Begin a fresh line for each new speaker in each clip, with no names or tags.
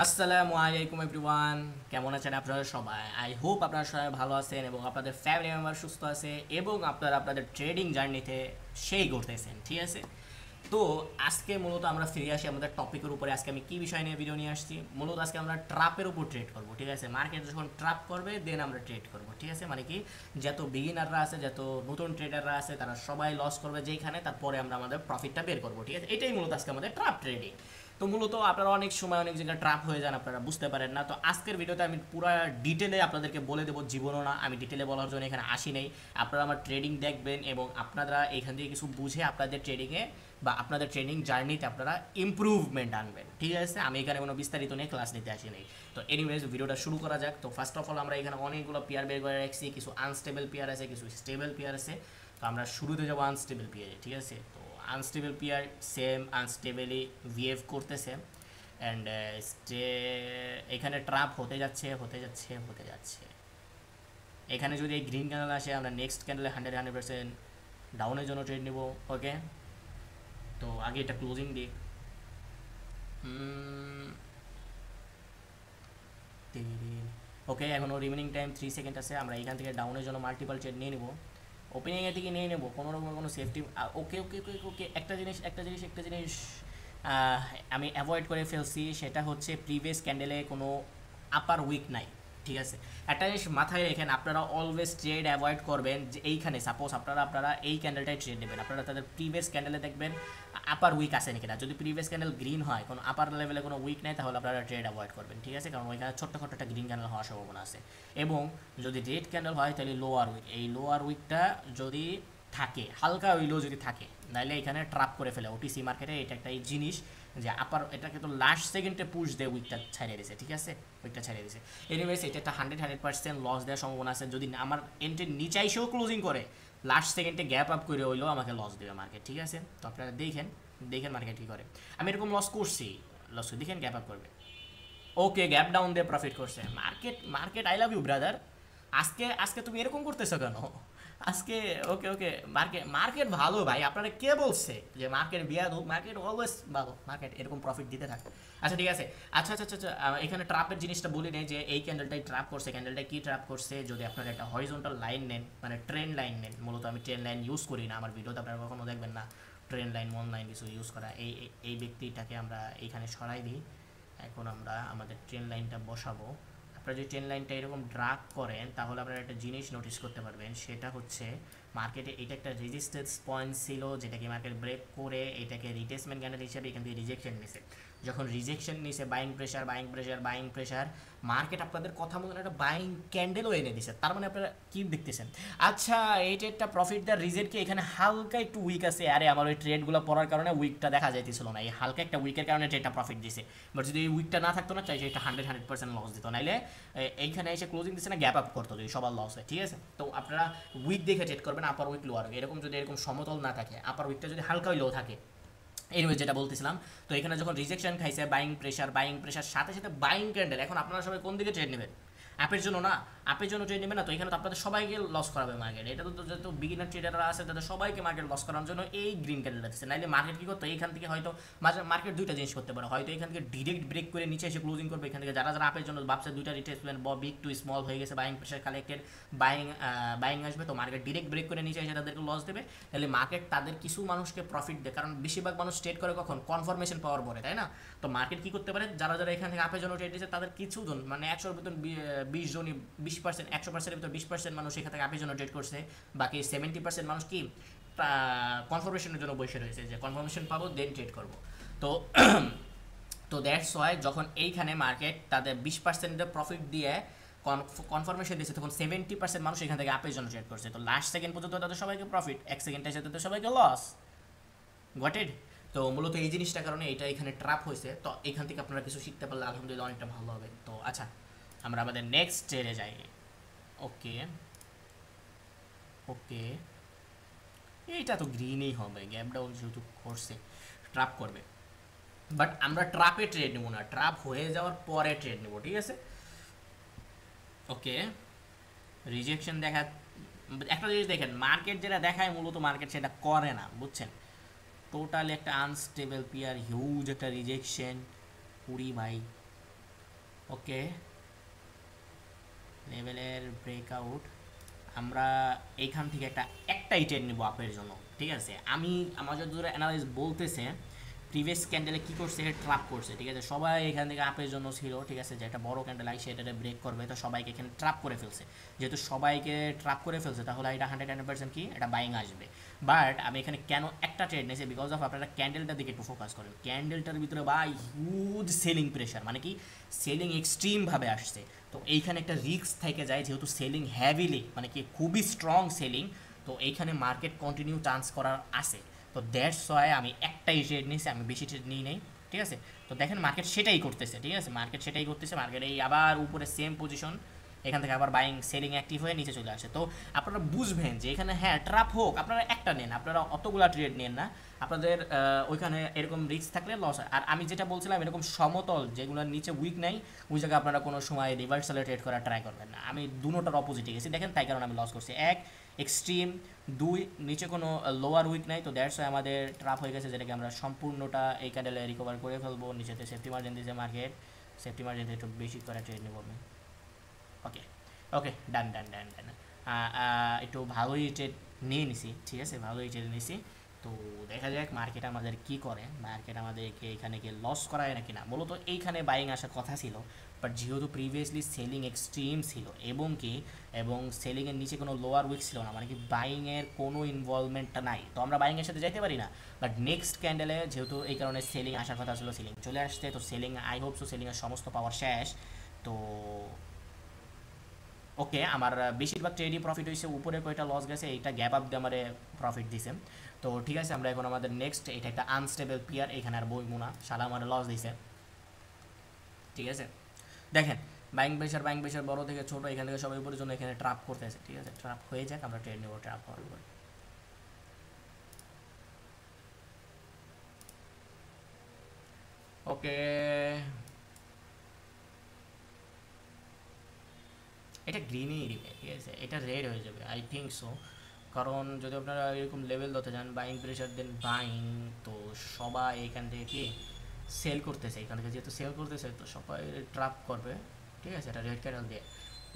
আসসালামু আলাইকুম এভরিওয়ান, কেমন আছেন আপনারা সবাই? আই হোপ আপনারা সবাই ভালো আছেন এবং আপনাদের ফ্যামিলি মেম্বার সুস্থ আছে এবং আপনারা আপনাদের ট্রেডিং জার্নিতে সেই করতেছেন, ঠিক আছে? তো আজকে মূলত আমরা ফিরে আসি আমাদের টপিকের উপরে। আজকে আমি কী বিষয় নিয়ে ভিডিও নিয়ে আসছি? মূলত আজকে আমরা ট্রাপের উপর ট্রেড করব, ঠিক আছে? মার্কেট যখন ট্রাপ করবে দেন আমরা ট্রেড করব, ঠিক আছে? মানে কি, যত বিগিনাররা আছে, যত নতুন ট্রেডাররা আছে, তারা সবাই লস করবে যেইখানে, তারপরে আমরা আমাদের প্রফিটটা বের করবো, ঠিক আছে? এটাই মূলত আজকে আমাদের ট্রাপ ট্রেডিং। তো মূলত আপনারা অনেক সময় অনেক জায়গায় ট্রাপ হয়ে যান, আপনারা বুঝতে পারেন না। তো আজকের ভিডিওতে আমি পুরো ডিটেলে আপনাদেরকে বলে দেবো। জীবনও না, আমি ডিটেলে বলার জন্য এখানে আসি নেই। আপনারা আমার ট্রেডিং দেখবেন এবং আপনারা এখান থেকে কিছু বুঝে আপনাদের ট্রেডিংয়ে বা আপনাদের ট্রেনিং জার্নিতে আপনারা ইমপ্রুভমেন্ট আনবেন, ঠিক আছে? আমি এখানে কোনো বিস্তারিত নিয়ে ক্লাস নিতে আসি নাই। তো এনিওয়েজ ভিডিওটা শুরু করা যাক। তো ফার্স্ট অফ অল আমরা এখানে অনেকগুলো পেয়ার বের করে রাখছি। কিছু আনস্টেবল পেয়ার আছে, কিছু স্টেবল পেয়ার আছে। তো আমরা শুরুতে যাবো আনস্টেবল পেয়ারে, ঠিক আছে? তো আনস্টেবল পেয়ার সেম আনস্টেবলি ভিএফ করতেছে অ্যান্ড এখানে ট্রাপ হতে যাচ্ছে হতে যাচ্ছে হতে যাচ্ছে। এখানে যদি এই গ্রিন ক্যান্ডেল আসে, আমরা নেক্সট ক্যান্ডেলে 100% ডাউনের জন্য ট্রেড নেব। ওকে, তো আগে এটা ক্লোজিং দিই। ওকে, এখনও রিমেনিং টাইম 3 সেকেন্ড আছে। আমরা এখান থেকে ডাউনের জন্য মাল্টিপাল ট্রেড নিয়ে নেব, ওপেনিংয়ের থেকে নিয়ে নেব, কোনো রকম কোনো সেফটি। ওকে ওকে ওকে ওকে, একটা জিনিস আমি অ্যাভয়েড করে ফেলছি, সেটা হচ্ছে প্রিভিয়াস ক্যান্ডেলে কোনো আপার উইক নাই, ঠিক আছে? একটা জিনিস মাথায় রেখেন, আপনারা অলওয়েজ ট্রেড অ্যাভয়েড করবেন যে এইখানে সাপোজ আপনারা এই ক্যান্ডেলটাই ট্রেড নেবেন, আপনারা তাদের প্রিভিয়াস ক্যান্ডেলে দেখবেন আপার উইক আছে নাকি না। যদি প্রিভিয়াস ক্যান্ডেল গ্রিন হয়, কোনো আপার লেভেলে কোনো উইক নেই, তাহলে আপনারা ট্রেড অ্যাভয়েড করবেন, ঠিক আছে? কারণ ওইখানে ছোট্ট একটা গ্রিন ক্যান্ডেল হওয়ার সম্ভাবনা আছে। এবং যদি রেড ক্যান্ডেল হয় তাহলে লোয়ার উইক, এই লোয়ার উইকটা যদি থাকে, হালকা উইলো যদি থাকে, নাহলে এখানে ট্রাপ করে ফেলে ওটিসি মার্কেটে। এটা একটা এই জিনিস যে আপার এটাকে তো লাস্ট সেকেন্ডে পুশ দেয়, উইকটা ছাড়িয়ে দিয়েছে, ঠিক আছে? উইকটা ছাড়িয়ে দিয়েছে। এনিওয়েজ এটা একটা 100% লস দেওয়ার সম্ভাবনা আছে। যদি আমার এন্ট্রির নিচে এসেও ক্লোজিং করে, লাস্ট সেকেন্ডে গ্যাপ আপ করে হইলেও আমাকে লস দেবে মার্কেট, ঠিক আছে? তো আপনারা দেখেন মার্কেট কী করে। আমি এরকম লস করছি, দেখেন গ্যাপ আপ করবে। ওকে, গ্যাপ ডাউন দিয়ে প্রফিট করছে market. Market I love you brother. আজকে আজকে তুমি এরকম করতেছো কেন আজকে? ওকে ওকে, মার্কেট মার্কেট ভালো ভাই। আপনারা কে বলছে যে মার্কেট বিয়াদ হোক? মার্কেট অলওয়েজ ভালো, মার্কেট এরকম প্রফিট দিতে থাকে। আচ্ছা ঠিক আছে। আচ্ছা, এখানে ট্রাপের জিনিসটা বলি নেই যে এই ক্যান্ডেলটাই ট্রাপ করছে। ক্যান্ডেলটা কি ট্রাপ করছে? যদি আপনারা একটা হরিজন্টাল লাইন নেন, মানে ট্রেন্ড লাইন নেন, মূলত আমি ট্রেন্ড লাইন ইউজ করি না, আমার ভিডিওতে আপনারা কখনো দেখবেন না ট্রেন্ড লাইন মন লাইন কিছু ইউজ করা। এই ব্যক্তিটাকে আমরা এইখানে সরাই দিই। এখন আমরা আমাদের ট্রেন লাইনটা বসাবো। আপনারা যদি ট্রেন লাইনটা এরকম ড্রাগ করেন, তাহলে আপনারা একটা জিনিস নোটিস করতে পারবেন, সেটা হচ্ছে মার্কেটে এটা একটা রেজিস্ট্যান্স পয়েন্ট ছিল, যেটাকে মার্কেট ব্রেক করে এটাকে রিটেসমেন্ট ক্যান্ডেল হিসেবে এখান থেকে রিজেকশন নিছে। যখন রিজেকশন নিছে, বাইং প্রেশার, মার্কেট আপনাদের কথা মতন একটা বাইং ক্যান্ডেলও এনে দিছে। তার মানে আপনারা কি দেখতেছেন? আচ্ছা, এইটা একটা প্রফিট দেওয়ার রিজেন কি এখানে হালকা একটু উইক আছে? আরে আমার ওই ট্রেডগুলো পড়ার কারণে উইকটা দেখা যাইতেছিল না, এই হালকা একটা উইকের কারণে ট্রেডটা প্রফিট দিছে। বাট যদি এই উইকটা না থাকতো না, চাই এটা 100% লস দিত। নাইলে এইখানে এসে ক্লোজিং দিচ্ছে না, গ্যাপ আপ করতো যদি সবার লস হয়, ঠিক আছে? তো আপনারা উইক দেখে ট্রেড করবেন, আপার উইক লোয়ার উইক। এরকম যদি এরকম সমতল না থাকে, আপার উইকটা যদি হালকা লো থাকে, এনিওয়ে যেটা বলতেছিলাম, তো এখানে যখন রিজেকশন খাইছে, বাইং প্রেশার সাথে সাথে বাইং ক্যান্ডেল, এখন আপনারা সবাই কোন দিকে ট্রেড নেবেন? অ্যাপের জন্য না, অ্যাপের জন্য ট্রেড নেবেন না। তো এখানে তো আপনাদের সবাইকে লস করাবে মার্কেট। এটা তো যত বিগিনার ট্রেডাররা আছে তাদের সবাইকে মার্কেট লস করার জন্য এই গ্রিন ক্যান্ডেলটা দিচ্ছে। নাইলে মার্কেট কী করতো? এইখান থেকে হয়তো মার্কেট দুইটা জিনিস করতে পারে, হয়তো এখান থেকে ডিরেক্ট ব্রেক করে নিচে এসে ক্লোজিং করবে। এখান থেকে যারা অ্যাপের জন্য ভাবছে দুইটা রিটেসমেন্ট বিগ টু স্মল হয়ে গেছে, বাইং প্রেশার কালেক্টেড, বাইং আসবে, তো মার্কেট ডিরেক্ট ব্রেক করে নিচে এসে তাদেরকে লস দেবে। তাহলে মার্কেট তাদের কিছু মানুষকে প্রফিট দেয়, কারণ বেশিরভাগ মানুষ ট্রেড করে কখন? কনফার্মেশন পাওয়ার পরে, তাই না? তো মার্কেট কী করতে পারে? যারা এখান থেকে আপের জন্য ট্রেড দিচ্ছে, তাদের কিছু জন, মানে 100-এর ভিতর 20 জনই, 20%, 100%-এর ভিতর 20% মানুষ এখান থেকে আপের জন্য ট্রেড করছে। বাকি 70% মানুষ কি কনফার্মেশনের জন্য বসে রয়েছে, যে কনফার্মেশন পাবো দেন ট্রেড করবো। তো তো দ্যাটস ওয়াই যখন এইখানে মার্কেট তাদের 20% প্রফিট দিয়ে কনফার্মেশন দিচ্ছে, তখন 70% মানুষ এখান থেকে আপের জন্য ট্রেড করছে। তো লাস্ট সেকেন্ড পর্যন্ত তাদের সবাইকে প্রফিট, 1 সেকেন্ড এসে তাদের সবাইকে লস। Got it? তো মূলত এই জিনিসটার কারণে এটা এখানে ট্র্যাপ হয়েছে। তো এখান থেকে আপনারা কিছু শিখতে পারলে আলহামদুলিল্লাহ অনেকটা ভালো হবে। তো আচ্ছা, আমরা আমাদের নেক্সট ট্রেডে যাই। ওকে ওকে, এইটা তো গ্রিনই হবে, গ্যাপ ডাউন যেহেতু করছে ট্র্যাপ করবে। বাট আমরা ট্র্যাপে ট্রেড নেবো না, ট্র্যাপ হয়ে যাওয়ার পরে ট্রেড নেবো, ঠিক আছে? ওকে, রিজেকশন দেখা, একটা জিনিস দেখেন, মার্কেট যেটা দেখায় মূলত মার্কেট সেটা করে না, বুঝছেন? টোটালি একটা আনস্টেবল পেয়ার, হিউজ একটা রিজেকশন, পুরি ভাই। ওকে, লেভেলের ব্রেকআউট আমরা এইখান থেকে একটাই ট্রেড নেব আপের জন্য, ঠিক আছে। আমার যত দূরে অ্যানালাইজ বলতেছে প্রিভিয়াস ক্যান্ডেলে কী করছে, ট্র্যাপ করছে, ঠিক আছে। সবাই এখান থেকে আপের জন্য ছিল, ঠিক আছে, যে একটা বড় ক্যান্ডেল আসে এটাতে ব্রেক করবে, তো সবাইকে এখানে ট্র্যাপ করে ফেলছে। যেহেতু সবাইকে ট্র্যাপ করে ফেলছে তাহলে এটা 100% কি এটা বাইং আসবে। বাট আমি এখানে কেন একটা ট্রেড নিয়েছি, বিকজ অফ আপনারা ক্যান্ডেলটার দিকে একটু ফোকাস করেন। ক্যান্ডেলটার ভিতরে বা হিউজ সেলিং প্রেশার, মানে কি সেলিং এক্সট্রিমভাবে আসছে। তো এইখানে একটা রিস্ক থেকে যায়, যেহেতু সেলিং হ্যাভিলি, মানে কি খুবই স্ট্রং সেলিং, তো এইখানে মার্কেট কন্টিনিউ চান্স করার আছে। তো দ্যাটস ওয়াই আমি একটাই ট্রেড নিয়েছি, আমি বেশি ট্রেড নিই নাই, ঠিক আছে। তো দেখেন মার্কেট সেটাই করতেছে, ঠিক আছে, মার্কেট সেটাই করতেছে। মার্কেট এই আবার উপরে সেম পজিশন, এখান থেকে আবার বাইং সেলিং অ্যাক্টিভ হয়ে নিচে চলে আসে। তো আপনারা বুঝবেন যে এখানে হ্যাঁ ট্র্যাপ হোক, আপনারা একটা নেন, আপনারা অতগুলা ট্রেড নেন না। আপনাদের ওইখানে এরকম রিস্ক থাকলে লস হয়। আর আমি যেটা বলছিলাম এরকম সমতল যেগুলোর নিচে উইক নাই, ওই জায়গায় আপনারা কোনো সময় রিভার্সালে ট্রেড করার ট্রাই করবেন না। আমি দুটোটার অপোজিটে গেছি দেখেন, তাই কারণে আমি লস করছি। এক এক্সট্রিম, দুই নিচে কোনো লোয়ার উইক নাই, তো দ্যাটস ওয়াই আমাদের ট্র্যাপ হয়ে গেছে, যেটাকে আমরা সম্পূর্ণটা এই ক্যান্ডেলে রিকভার করে ফেলবো। নিচেতে সেফটি মার্জিন দিয়েছে মার্কেট, সেফটি মার্জিন একটু বেশি করে ট্রেড নেবো আমি। ওকে ওকে, ডান ডান ডান ডান, একটু ভালোই ট্রেড নিয়ে নিছি, ঠিক আছে, ভালোই ট্রেড নিছি। তো দেখা যাক মার্কেট আমাদের কি করে, মার্কেট আমাদেরকে এখানে গিয়ে লস করায় নাকি না। মূলত এইখানে বাইং আসার কথা ছিল, বাট যেহেতু প্রিভিয়াসলি সেলিং এক্সট্রিম ছিল এবং সেলিংয়ের নিচে কোনো লোয়ার উইক ছিল না, মানে কি বাইংয়ের কোনো ইনভলভমেন্টটা নাই, তো আমরা বাইংয়ের সাথে যাইতে পারি না। বাট নেক্সট ক্যান্ডেলে যেহেতু এই কারণে সেলিং আসার কথা ছিল, সেলিং চলে আসছে, তো সেলিং আই হোপ সো সেলিংয়ের সমস্ত পাওয়ার শেষ। তো ওকে, আমার বেশিরভাগ ট্রেডই প্রফিট হয়েছে, উপরে কয়টা লস গেছে এইটা গ্যাপ আপ দিয়ে আমার প্রফিট দিছে। তো ঠিক আছে, আমরা এখন আমাদের নেক্সট, এটা একটা আনস্টেবল পিয়ার, এখানে আর বই মুনা শালা আমার লস দিছে, ঠিক আছে। দেখেন বাইং প্রেশার বড় থেকে ছোট, এখান থেকে সবাই উপরের জন্য এখানে ট্রাপ করতেছে, ঠিক আছে। ট্রাপ হয়ে যাক, আমরা ট্রেড নেবো ট্রাপ হওয়ার পর। ওকে, এটা গ্রিনই দিবে, ঠিক আছে, এটা রেড হয়ে যাবে আই থিঙ্ক সো। কারণ যদি আপনারা এরকম লেভেল ধরতে যান বাইং প্রেশার দেন বাইং, তো সবাই এখান থেকে কি সেল করতেছে, এখান থেকে যেহেতু সেল করতেছে তো সবাই ট্রাপ করবে, ঠিক আছে, এটা রেড ক্যান্ডেল দিয়ে।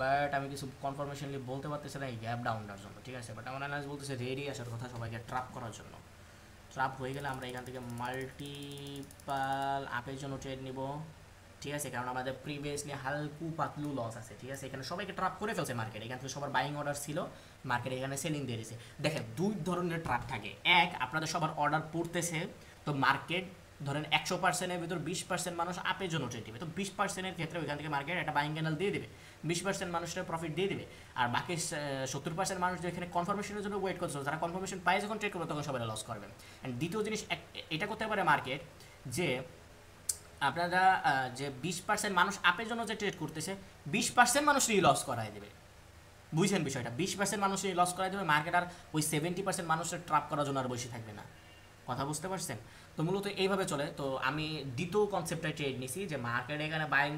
বাট আমি কিছু কনফার্মেশনলি বলতে পারতেছি না এই গ্যাপ ডাউনটার জন্য, ঠিক আছে। বাট আমার অ্যানালাইজ বলতেছে রেডি আসার কথা সবাইকে ট্রাপ করার জন্য। ট্রাপ হয়ে গেলে আমরা এখান থেকে মাল্টিপাল আপের জন্য ট্রেড নিব, ঠিক আছে। কারণ আমাদের প্রিভিয়াসলি হালকু পাতলু লস আছে, ঠিক আছে। এখানে সবাইকে ট্রাপ করে ফেলছে মার্কেট, এখান থেকে সবার বাইং অর্ডার ছিল, মার্কেট এখানে সেলিং দিয়ে দিয়েছে। দেখেন দুই ধরনের ট্রাপ থাকে, এক আপনাদের সবার অর্ডার পড়তেছে, তো মার্কেট ধরেন 100%-এর ভিতর 20% মানুষ আপের জন্য ট্রেড দিবে, তো 20%-এর ক্ষেত্রে ওইখান থেকে মার্কেট একটা বাইং ক্যান্ডেল দিয়ে দেবে, 20% মানুষের প্রফিট দিয়ে দিবে। আর বাকি 70% মানুষ এখানে কনফার্মেশনের জন্য ওয়েট করছে, তারা কনফার্মেশন পায় যখন ট্রেড করবে তখন সবাই লস করবে। অ্যান্ড দ্বিতীয় জিনিস এটা করতে পারে মার্কেট, যে আপনারা যে 20% মানুষ আপের জন্য যে ট্রেড করতেছে 20% মানুষই লস করাই দেবে, বুঝছেন বিষয়টা। 20% মানুষই লস করাই দেবে, মার্কেট আর ওই 70% মানুষের ট্রাপ করার জন্য আর বসে থাকবে না। কথা বুঝতে পারছেন? তো মূলত এইভাবে চলে। তো আমি দ্বিতীয় কনসেপ্টে ট্রেড নিছি, যে মার্কেট এখানে বাইং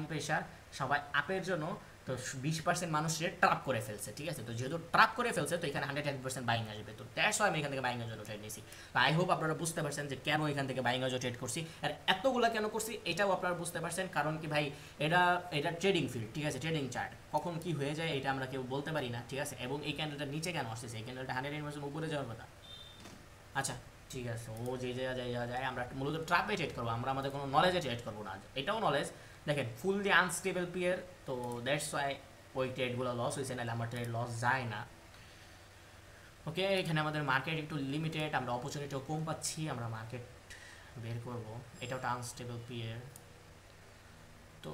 প্রেশার সবাই আপের জন্য, তো 20% মানুষের ট্রাপ করে ফেলছে, ঠিক আছে। তো যেহেতু ট্রাপ করে ফেলছে তো এখানে 110% বাইং আসবে, তো দ্যাটস ওয়াই আমি এখান থেকে বাইংয়ের জন্য ট্রেড নিয়েছি। তো আই হোপ আপনারা বুঝতে পারছেন যে কেন এখান থেকে বাইংয়ের জন্য ট্রেড করছি, আর এতগুলো কেন করছি এটাও আপনারা বুঝতে পারছেন। কারণ কি ভাই, এটা ট্রেডিং ফিল্ড, ঠিক আছে, ট্রেডিং চার্ট, কখন কি হয়ে যায় এটা আমরা কেউ বলতে পারি না, ঠিক আছে। এবং এই ক্যান্ডেলটা নিচে কেন আসতেছে, এই ক্যান্ডেলটা 110% উপরে যাওয়ার কথা। আচ্ছা ঠিক আছে, ও যে যায় আমরা মূলত ট্রাপে ট্রেড করবো, আমরা আমাদের কোনো নলেজে ট্রেড করবো না। এটাও নলেজ, দেখেন ফুললি আনস্টেবল পেয়ার, তো দ্যাটস ওয়াই ওই ট্রেডগুলো লস হয়েছে, নাহলে আমার ট্রেড লস যায় না। ওকে, এখানে আমাদের মার্কেট একটু লিমিটেড, আমরা অপরচুনিটিও কম পাচ্ছি, আমরা মার্কেট বের করবো। এটা একটা আনস্টেবল পেয়ার, তো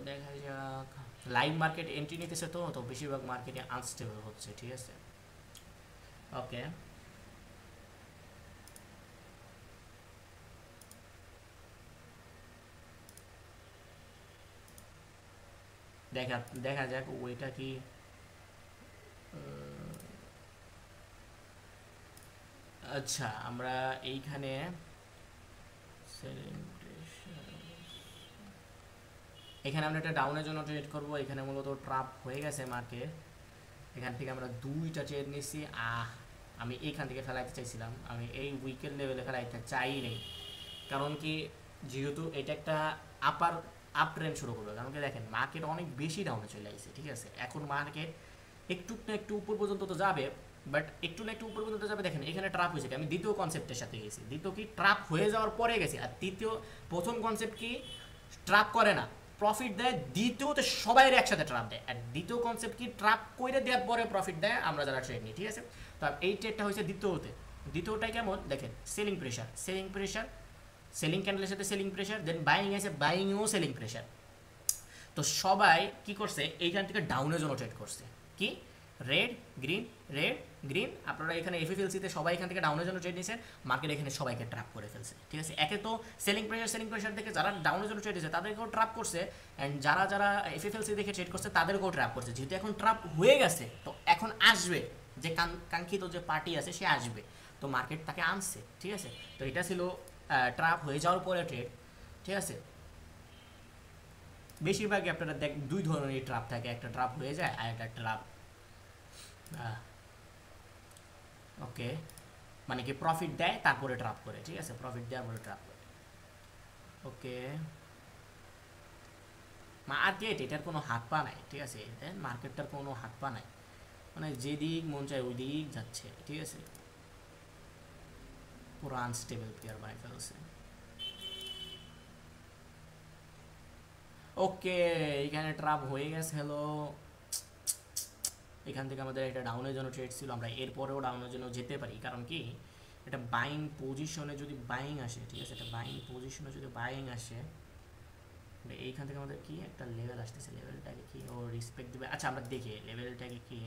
দেখা যাক। লাইভ মার্কেট এন্ট্রি নিতেছে, তো বেশিরভাগ মার্কেটে আনস্টেবল হচ্ছে, ঠিক আছে। ওকে, দেখা দেখা যাক ওইটা কি। আচ্ছা, আমরা এইখানে এখানে আমরা একটা ডাউনের জন্য ট্রেড করব। এখানে মূলত ট্রাপ হয়ে গেছে মার্কেট, এখান থেকে আমরা দুইটা ট্রেড নিছি। আমি এইখান থেকে ফেলাইতে চাইছিলাম, আমি এই উইকেট লেভেলে ফেলাইতে চাই নেই। কারণ কি, যেহেতু এটা একটা আপার আপ ট্রেন্ড শুরু করবে, কারণ কি দেখেন মার্কেট অনেক বেশি ডাউনে চলে আসছে, ঠিক আছে। এখন মার্কেট একটু না একটু উপর পর্যন্ত তো যাবে, বাট একটু না একটু উপর পর্যন্ত যাবে। দেখেন এখানে ট্রাপ হয়েছে, আমি দ্বিতীয় কনসেপ্টের সাথে গেছি, দ্বিতীয় কি ট্রাপ হয়ে যাওয়ার পরে গেছি, আর তৃতীয় প্রথম কনসেপ্ট কি ট্রাপ করে না প্রফিট দেয়, দ্বিতীয়তে সবাই একসাথে ট্রাপ দেয়, আর দ্বিতীয় কনসেপ্ট কি ট্রাপ করে দেওয়ার পরে প্রফিট দেয় আমরা যারা ট্রেড নিই, ঠিক আছে। তো এই ট্রেডটা হয়েছে দ্বিতীয়তে। দ্বিতীয়টাই কেমন দেখেন, selling pressure, selling pressure, selling ক্যান্ডেলের সাথে সেলিং প্রেশার, দেন বাইং আছে, বাইংও সেলিং প্রেশার। তো সবাই কি করছে এইখান থেকে ডাউনের জন্য ট্রেড করছে, কি রেড গ্রিন। আপনারা এখানে এফএফএলসিতে সবাই এখান থেকে ডাউনের জন্য ট্রেড নিয়েছেন, মার্কেট এখানে সবাইকে ট্র্যাপ করে ফেলছে, ঠিক আছে। একে তো সেলিং প্রেশার থেকে যারা ডাউনের জন্য ট্রেড নিয়েছে তাদেরকেও ট্র্যাপ করছে, অ্যান্ড যারা এফএফএলসি দেখে ট্রেড করছে তাদেরকেও ট্র্যাপ করছে। যেহেতু এখন ট্র্যাপ হয়ে গেছে, তো এখন আসবে যে কাঙ্ক্ষিত যে পার্টি আছে সে আসবে, তো মার্কেট তাকে আনছে, ঠিক আছে। তো এটা ছিল ট্র্যাপ হয়ে যাওয়ার পরে ট্রেড, ঠিক আছে। বেশিরভাগই আপনারা দেখ দুই ধরনের ট্রাপ থাকে, একটা ট্রাপ হয়ে যায় আর একটা ট্রাপ ওকে মানে কি প্রফিট দেয় তারপরে ট্রাপ করে, ঠিক আছে, প্রফিট দেওয়ার পরে ট্রাপ করে, ওকে। মার্কেট এটার কোনো হাত পা নাই, ঠিক আছে, মার্কেটটার কোনো হাত পা নাই, মানে যেদিক মন চায় ওই দিক যাচ্ছে, ঠিক আছে। পুরো আনস্টেবল প্লেয়ার বানাই ফেলছে, ওকে। এখানে ট্রাপ হয়ে গেছে, হ্যালো। এখান থেকে আমাদের একটা ডাউনের জন্য ট্রেড ছিল, আমরা এরপরেও ডাউনের জন্য যেতে পারি, কারণ কি এটা বাইং পজিশনে যদি বাইং আসে, ঠিক আছে, এটা বাইং পজিশনে যদি বাইং আসে, এইখান থেকে আমাদের কি একটা লেভেল আসতেছে, লেভেলটাকে কি ও রেসপেক্ট দেবে। আচ্ছা আমরা দেখি লেভেলটাকে কি,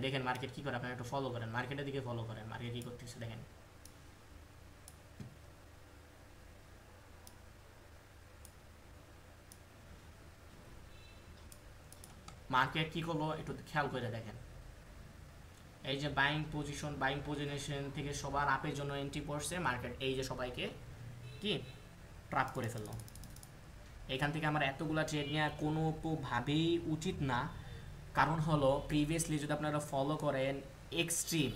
দেখেন মার্কেট কি করে, আপনারা একটু ফলো করেন, মার্কেটের দিকে ফলো করেন, মার্কেট কি করতেছে দেখেন। মার্কেট কি করলো একটু খেয়াল করে দেখেন, এই যে বাইং পজিশন থেকে সবার আপের জন্য এন্ট্রি পড়ছে, মার্কেট এই যে সবাইকে কি ট্র্যাপ করে ফেললো। এখান থেকে আমার এতগুলা ট্রেড নেওয়া কোনোভাবেই উচিত না, কারণ হলো প্রিভিয়াসলি যদি আপনারা ফলো করেন extreme,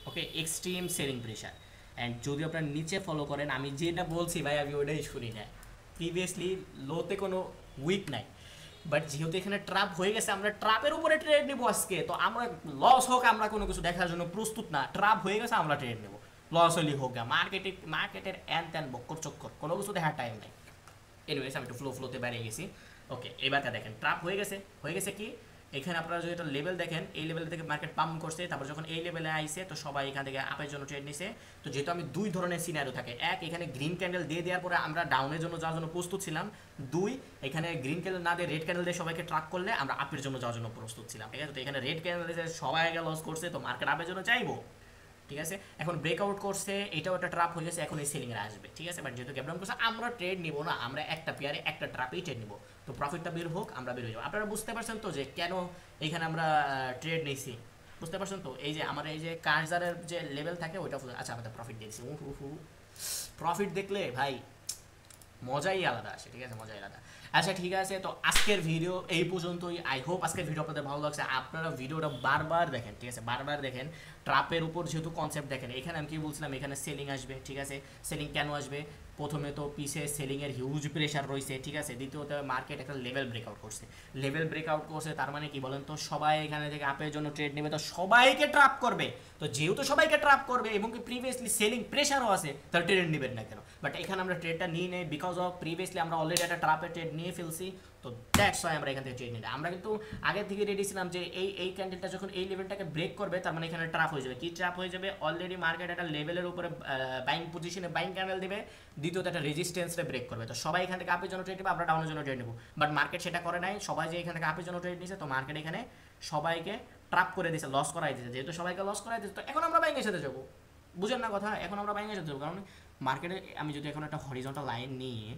okay, extreme selling pressure, and যদি আপনারা নিচে ফলো করেন, আমি যেটা বলছি ভাই আমি ওইটাই শুনি না, প্রিভিয়াসলি লোতে কোনো উইক নাই, বাট যেহেতু এখানে ট্রাপ হয়ে গেছে আমরা ট্রাপের উপরে ট্রেড নেবো আজকে, তো আমরা লস হোক আমরা কোনো কিছু দেখার জন্য প্রস্তুত না, ট্রাপ হয়ে গেছে আমরা ট্রেড নেবো, লস হলেই হোক গা, মার্কেটের এন ত্যান বক্কর চক্কর কোনো কিছু দেখার টাইম নাই। এনিওয়েজ আমি একটু ফ্লোতে বেরিয়ে গেছি, ওকে। এবারটা দেখেন ট্রাপ হয়ে গেছে কি এখানে আপনারা যদি একটা লেভেল দেখেন, এই লেভেল থেকে মার্কেট পাম্প করছে, তারপর যখন এই লেভেলে আইছে তো সবাই এখান থেকে আপের জন্য ট্রেড নিছে। তো যেহেতু আমি দুই ধরনের সিনারিও থাকে, এক এখানে গ্রিন ক্যান্ডেল দিয়ে দেওয়ার পরে আমরা ডাউনের জন্য যাওয়ার জন্য প্রস্তুত ছিলাম, দুই এখানে গ্রিন ক্যান্ডেল না দিয়ে রেড ক্যান্ডেল দিয়ে সবাইকে ট্রাক করলে আমরা আপের জন্য যাওয়ার জন্য প্রস্তুত ছিলাম, ঠিক আছে। তো এখানে রেড ক্যান্ডেল দিয়ে সবাই লস করছে, তো মার্কেট আপের জন্য চাইবো, ঠিক আছে। এখন ব্রেকআউট করছে, এটাও একটা ট্রাপ হয়ে গেছে, এখন এই সেলিং এর আসবে, ঠিক আছে। বাট যেহেতু গ্যাপডাউন করছে আমরা ট্রেড নিব না, আমরা একটা পেয়ারে একটা ট্রাপেই ট্রেড নিব, তো প্রফিটটা বের হোক আমরা বের হয়ে যাবো। আপনারা বুঝতে পারছেন তো যে কেন এখানে আমরা ট্রেড নিয়েছি, বুঝতে পারছেন তো। এই যে আমার এই যে কার্সারের যে লেভেল থাকে ওইটা, আচ্ছা আমাদের প্রফিট দিয়েছি, প্রফিট দেখলে ভাই মজাই আলাদা আসে, ঠিক আছে, মজাই আলাদা। আচ্ছা ঠিক আছে, তো আজকের ভিডিও এই পর্যন্তই। আই হোপ আজকের ভিডিও আপনাদের ভালো লাগছে, আপনারা ভিডিওটা বারবার দেখেন, ঠিক আছে, বারবার দেখেন। ট্রাপের উপর যেহেতু কনসেপ্ট দেখেন, এখানে আমি কি বলছিলাম, এখানে সেলিং আসবে, ঠিক আছে। সেলিং কেন আসবে, প্রথমে তো পিছে সেলিংয়ের হিউজ প্রেশার রয়েছে, ঠিক আছে। দ্বিতীয়ত মার্কেট একটা লেভেল ব্রেকআউট করছে, তার মানে কি বলেন তো, সবাই এখানে থেকে আপের জন্য ট্রেড নেবে, তো সবাইকে ট্রাপ করবে, তো যেহেতু সবাইকে ট্রাপ করবে এবং কি প্রিভিয়াসলি সেলিং প্রেশারও আছে, তাহলে ট্রেড নেবেন না কেন। বাট এখানে আমরা ট্রেডটা নিয়ে নেই বিকজ অফ প্রিভিয়াসলি আমরা অলরেডি একটা ট্রাপের ট্রেড নিয়ে ফেলছি, তো দ্যাটস ওয়াই আমরা এখান থেকে ট্রেড নিই। আমরা কিন্তু আগে থেকে রেডি ছিলাম যে এই ক্যান্ডেলটা যখন এই লেভেলটাকে ব্রেক করবে, তার মানে এখানে ট্রাপ হয়ে যাবে। কি ট্রাপ হয়ে যাবে, অলরেডি মার্কেট একটা লেভেলের উপরে বাইং পজিশনে বাইং ক্যান্ডেল দেবে, দ্বিতীয়ত একটা রেজিস্ট্যান্সে ব্রেক করবে, তো সবাই এখান থেকে আপের জন্য ট্রেড নেবে, আমরা ডাউনের জন্য ট্রেড নেবো। বাট মার্কেট সেটা করে নাই, সবাই যে এখান থেকে আপের জন্য ট্রেড নিয়েছে, তো মার্কেট এখানে সবাইকে ট্রাপ করে দিয়েছে, লস করাই দিয়েছে। যেহেতু সবাইকে লস করাই দিয়েছে, তো এখন আমরা বাইংয়ের সাথে যাবো, বুঝেন না কথা, এখন আমরা বাইংয়ের সাথে যাবো। কারণ মার্কেটে আমি যদি এখন একটা হরিজন্টাল লাইন নিয়ে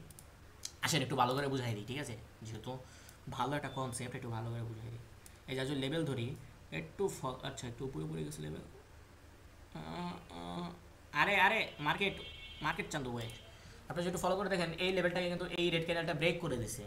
আসেন, একটু ভালো করে বুঝাই দিই, ঠিক আছে, যেহেতু ভালো একটা কনসেপ্ট, একটু ভালো করে বুঝাই দিই। এই যা লেভেল ধরি একটু, আচ্ছা একটু উপরে উপরে গেছে লেভেল, আরে মার্কেট চান্দু ওয়েট, আপনি যদি ফলো করে দেখেন এই লেভেলটাকে কিন্তু এই রেড ক্যান্ডেলটা ব্রেক করে দিছে,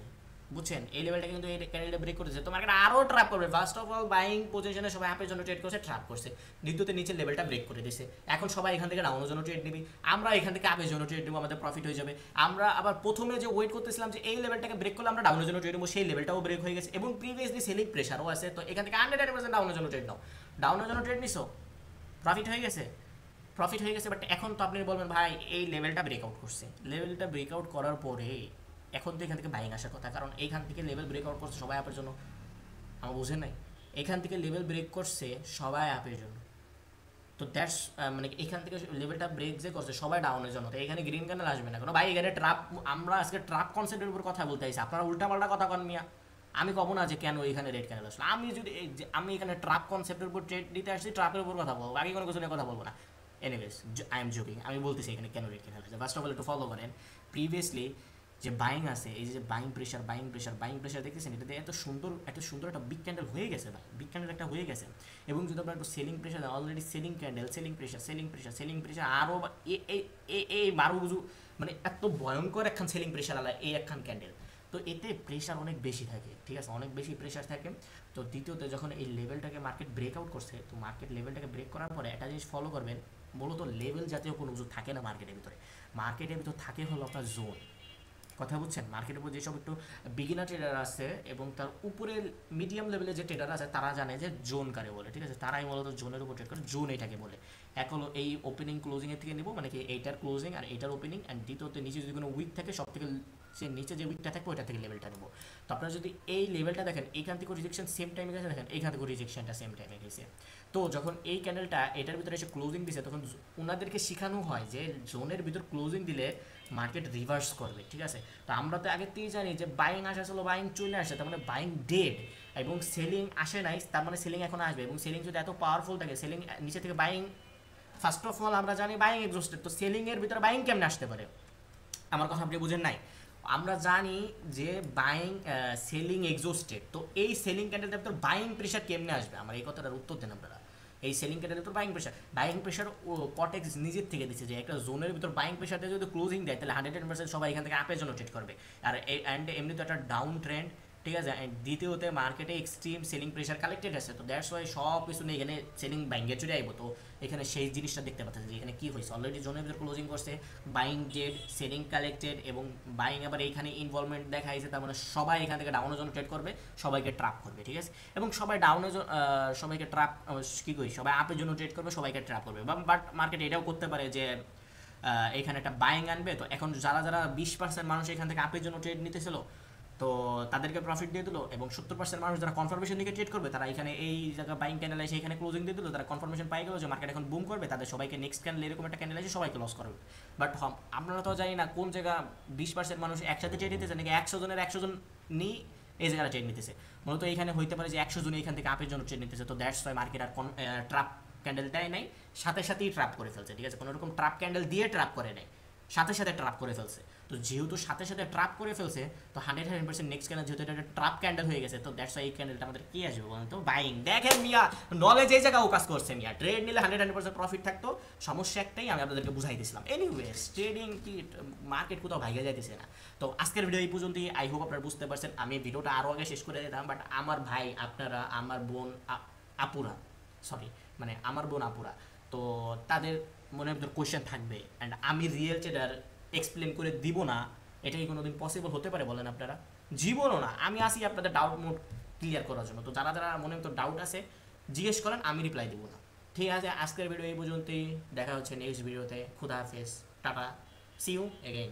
বুঝছেন? এই লেভেলটা কিন্তু এই ক্যান্ডেলটা ব্রেক করেছে, তো মার্কেট আরও ট্র্যাপ করবে। ফার্স্ট অফ অল বাইং পজিশনে সবাই আপের জন্য ট্রেড করছে, ট্র্যাপ করছে। দ্বিতীয়তে নিচের লেভেলটা ব্রেক করে দিয়েছে, এখন সবাই এখান থেকে ডাউনের জন্য ট্রেড নিবি, আমরা এখান থেকে আপের জন্য ট্রেড নেবো, আমাদের প্রফিট হয়ে যাবে। আমরা আবার প্রথমে যে ওয়েট করতেছিলাম যে এই লেভেলটাকে ব্রেক করলে আমরা ডাউনের জন্য ট্রেড নেবো, সেই লেভেলটাও ব্রেক হয়ে গেছে এবং প্রিভিয়াসলি সেলিং প্রেশারও আছে, তো এখান থেকে 100% ডাউনের জন্য ট্রেড নাও। ডাউনের জন্য ট্রেড নিছো, প্রফিট হয়ে গেছে, প্রফিট হয়ে গেছে। বাট এখন তো আপনি বলবেন ভাই এই লেভেলটা ব্রেকআউট করছে, লেভেলটা ব্রেকআউট করার পরে এখন তো এখান থেকে বাইং আসার কথা, কারণ এইখান থেকে লেভেল ব্রেকআউট করছে সবাই আপের জন্য। আমার বুঝেন নাই, এখান থেকে লেভেল ব্রেক করছে সবাই আপের জন্য, তো দ্যাটস মানে এখান থেকে লেভেলটা ব্রেক যে করছে সবাই ডাউনের জন্য, তো এখানে গ্রিন ক্যান্ডেল আসবে না কেন ভাই? এখানে ট্রাপ, আমরা আজকে ট্রাপ কনসেপ্টের উপর কথা বলতে চাইছি, আপনারা উল্টাপাল্টা কথা কন মিয়া। আমি কব না যে কেন এখানে রেড ক্যান্ডেল আসলো, আমি যদি আমি এখানে ট্রাপ কনসেপ্টের উপর ট্রেড দিতে আসছি, ট্রাপের উপর কথা বলবো, আগে কোনো কিছু নিয়ে কথা বলবো না। এনিওয়েজ আই এম জোকিং, আমি বলতেছি এখানে কেন রেড ক্যান্ডেল আসছে। ফার্স্ট অফ অল একটু ফলো করেন প্রিভিয়াসলি যে বাইং আছে, এই যে buying pressure, buying pressure, buying pressure দেখতেছেন, এটাতে এত সুন্দর একটা বিগ ক্যান্ডেল হয়ে গেছে ভাই, বিগ ক্যান্ডেল একটা হয়ে গেছে। এবং যদি আপনার একটু সেলিং প্রেশার দেন, already selling candle, selling pressure, selling pressure, selling pressure আরও এই বারো বুঝু, মানে এত ভয়ঙ্কর একখান সেলিং প্রেশার আলা এই একখান ক্যান্ডেল, তো এতে প্রেশার অনেক বেশি থাকে, ঠিক আছে, অনেক বেশি প্রেশার থাকে। তো দ্বিতীয়ত যখন এই লেভেলটাকে মার্কেট ব্রেকআউট করছে, তো মার্কেট লেভেলটাকে ব্রেক করার পরে একটা জিনিস ফলো করবেন, মূলত লেভেল জাতীয় কোনো কিছু থাকে না মার্কেটের ভিতরে, মার্কেটের ভিতরে থাকে হলো আপনার জোন। কথা বুঝছেন? মার্কেটের উপর যেসব একটু বিগিনার ট্রেডার আছে এবং তার উপরের মিডিয়াম লেভেলের যে ট্রেডার আছে তারা জানে যে জোন কারে বলে, ঠিক আছে, তারাই মূলত জোনের উপর ট্রেড করে, জোন এটাকে বলে। এক হলো এই ওপেনিং ক্লোজিংয়ের থেকে নেবো, মানে কি এইটার ক্লোজিং আর এইটার ওপেনিং, অ্যান্ড দ্বিতীয়তে নিচে যদি কোনো উইক থাকে সব থেকে সে নিচে যে উইকটা থাকবে ওইটা থেকে লেভেলটা নেবো। তো আপনারা যদি এই লেভেলটা দেখেন, এইখান থেকে রিজেকশন সেম টাইমে গেছে, দেখেন এইখান থেকে রিজেকশনটা সেম টাইমে গেছে। তো যখন এই ক্যান্ডেলটা এটার ভিতরে এসে ক্লোজিং দিছে, তখন ওনাদেরকে শেখানো হয় যে জোনের ভিতর ক্লোজিং দিলে মার্কেট রিভার্স করবে, ঠিক আছে। তো আমরা তো আগের থেকেই জানি যে বাইং আসা ছিল, বাইং চলে আসে, তার মানে বাইং ডেড, এবং সেলিং আসে নাই, তার মানে সেলিং এখন আসবে, এবং সেলিং যদি এত পাওয়ারফুল থাকে, সেলিং নিচে থেকে বাইং, ফার্স্ট অফ অল আমরা জানি বাইং এক্সস্টেড, তো সেলিংয়ের ভিতরে বাইং কেমনে আসতে পারে? আমার কথা আপনি বুঝেন নাই? আমরা জানি যে বাইং সেলিং এক্সস্টেড, তো এই সেলিং ক্যান্ডেলটার ভিতর বাইং প্রেশার কেমনে আসবে? আমার এই কথাটার উত্তর দেন আপনারা। এই সেলিং ক্যান্ডেলের ভিতর বাইং প্রেশার কটেক্স নিজের থেকে দিচ্ছে যে একটা জোনের ভিতর বাইং প্রেশার দিয়ে যদি ক্লোজিং দেয় তাহলে 100% সবাই এখান থেকে আপের জন্য ট্রেড করবে, আর অ্যান্ড এমনি তো একটা ডাউন ট্রেন্ড, ঠিক আছে। অ্যান্ড দ্বিতীয়তে মার্কেটে এক্সট্রিম সেলিং প্রেশার কালেক্টেড আছে, তো দ্যাটস ওয়াই সব কিছু নিয়ে এখানে সেলিং বাইঙ্গে চলে আইব। তো এখানে সেই জিনিসটা দেখতে পাচ্ছেন যে এখানে কী হয়েছে, অলরেডি জোনের ভিতরে ক্লোজিং করছে, বাইং ডেড, সেলিং কালেক্টেড, এবং বাইং আবার এইখানে ইনভলভমেন্ট দেখাইছে, তার মানে সবাই এখান থেকে ডাউনের জন্য ট্রেড করবে, সবাইকে ট্র্যাপ করবে, ঠিক আছে। এবং সবাই ডাউনের জন্য সবাইকে ট্র্যাপ, কী করি, সবাই আপের জন্য ট্রেড করবে, সবাইকে ট্র্যাপ করবে। বাট মার্কেট এটাও করতে পারে যে এখানে একটা বাইং আনবে, তো এখন যারা যারা 20% মানুষ এখান থেকে আপের জন্য ট্রেড নিতেছিল, তো তাদেরকে প্রফিট দিয়ে দিল, এবং 70% মানুষ যারা কনফার্মেশন দিকে ট্রেড করবে তারা এখানে এই জায়গায় বাইং ক্যান্ডেল এসে এখানে ক্লোজিং দিয়ে দিল, তারা কনফার্মেশন পাই গেল যে মার্কেট এখন বুম করবে, তাদের সবাইকে নেক্সট ক্যান্ডেল এরকম একটা ক্যান্ডেল এসে সবাইকে লস করবে। বাট আমরা তো জানি না কোন জায়গা 20% মানুষ একসাথে ট্রেড নিতেছে নাকি 100 জনের 100 জন নিয়ে এই জায়গাটা ট্রেড নিতেছে। মূলত এখানে হইতে পারে যে 100 জন এখান থেকে আপের জন্য ট্রেড নিতেছে, তো দ্যাটস ওয়াই মার্কেট আর ট্রাপ ক্যান্ডেলটাই নাই, সাথে সাথেই ট্র্যাপ করে ফেলছে, ঠিক আছে, কোনো রকম ট্র্যাপ ক্যান্ডেল দিয়ে ট্র্যাপ করে নেয়, সাথে সাথে ট্র্যাপ করে ফেলছে। তো যেহেতু সাথে সাথে ট্র্যাপ করে ফেলছে, তো 100% নেক্সট ক্যান্ডেল যেহেতু এটা ট্র্যাপ ক্যান্ডেল হয়ে গেছে, তো দ্যাটস ওয়াই এই ক্যান্ডেলটা আমাদের কি আসবে বলেন তো? বাইং। দেখেন মিয়া, নলেজ এই জায়গাও কাজ করছে মিয়া, ট্রেড নিলে 100% প্রফিট থাকতো, সমস্যা একটাই, আমি আপনাদেরকে বুঝাই দিয়েছিলাম। এনিওয়েজ ট্রেডিং কি মার্কেট কোথাও ভাইগা যাইতেছে না। তো আজকের ভিডিও এই পর্যন্তই, আই হোপ আপনারা বুঝতে পারছেন। আমি ভিডিওটা আরও আগে শেষ করে দিতাম, বাট আমার ভাই আপনারা, আমার বোন আপুরা, সরি মানে আমার বোন আপুরা, তো তাদের মনের ভিতর কোয়েশ্চেন থাকবে, অ্যান্ড আমি রিয়েল ট্রেডার এক্সপ্লেন করে দিব না, এটা কি কোনোদিন পসিবল হতে পারে বলেন আপনারা? জীবনও না। আমি আসি আপনাদের ডাউট মোড ক্লিয়ার করার জন্য, তো যারা যারা মনে ভিতর ডাউট আছে জিজ্ঞেস করেন, আমি রিপ্লাই দিব না। ঠিক আছে, আজকের ভিডিও এই পর্যন্তই, দেখা হচ্ছে নেক্সট ভিডিওতে। খুদা হাফেজ, টাটা, সি ইউ এগেইন।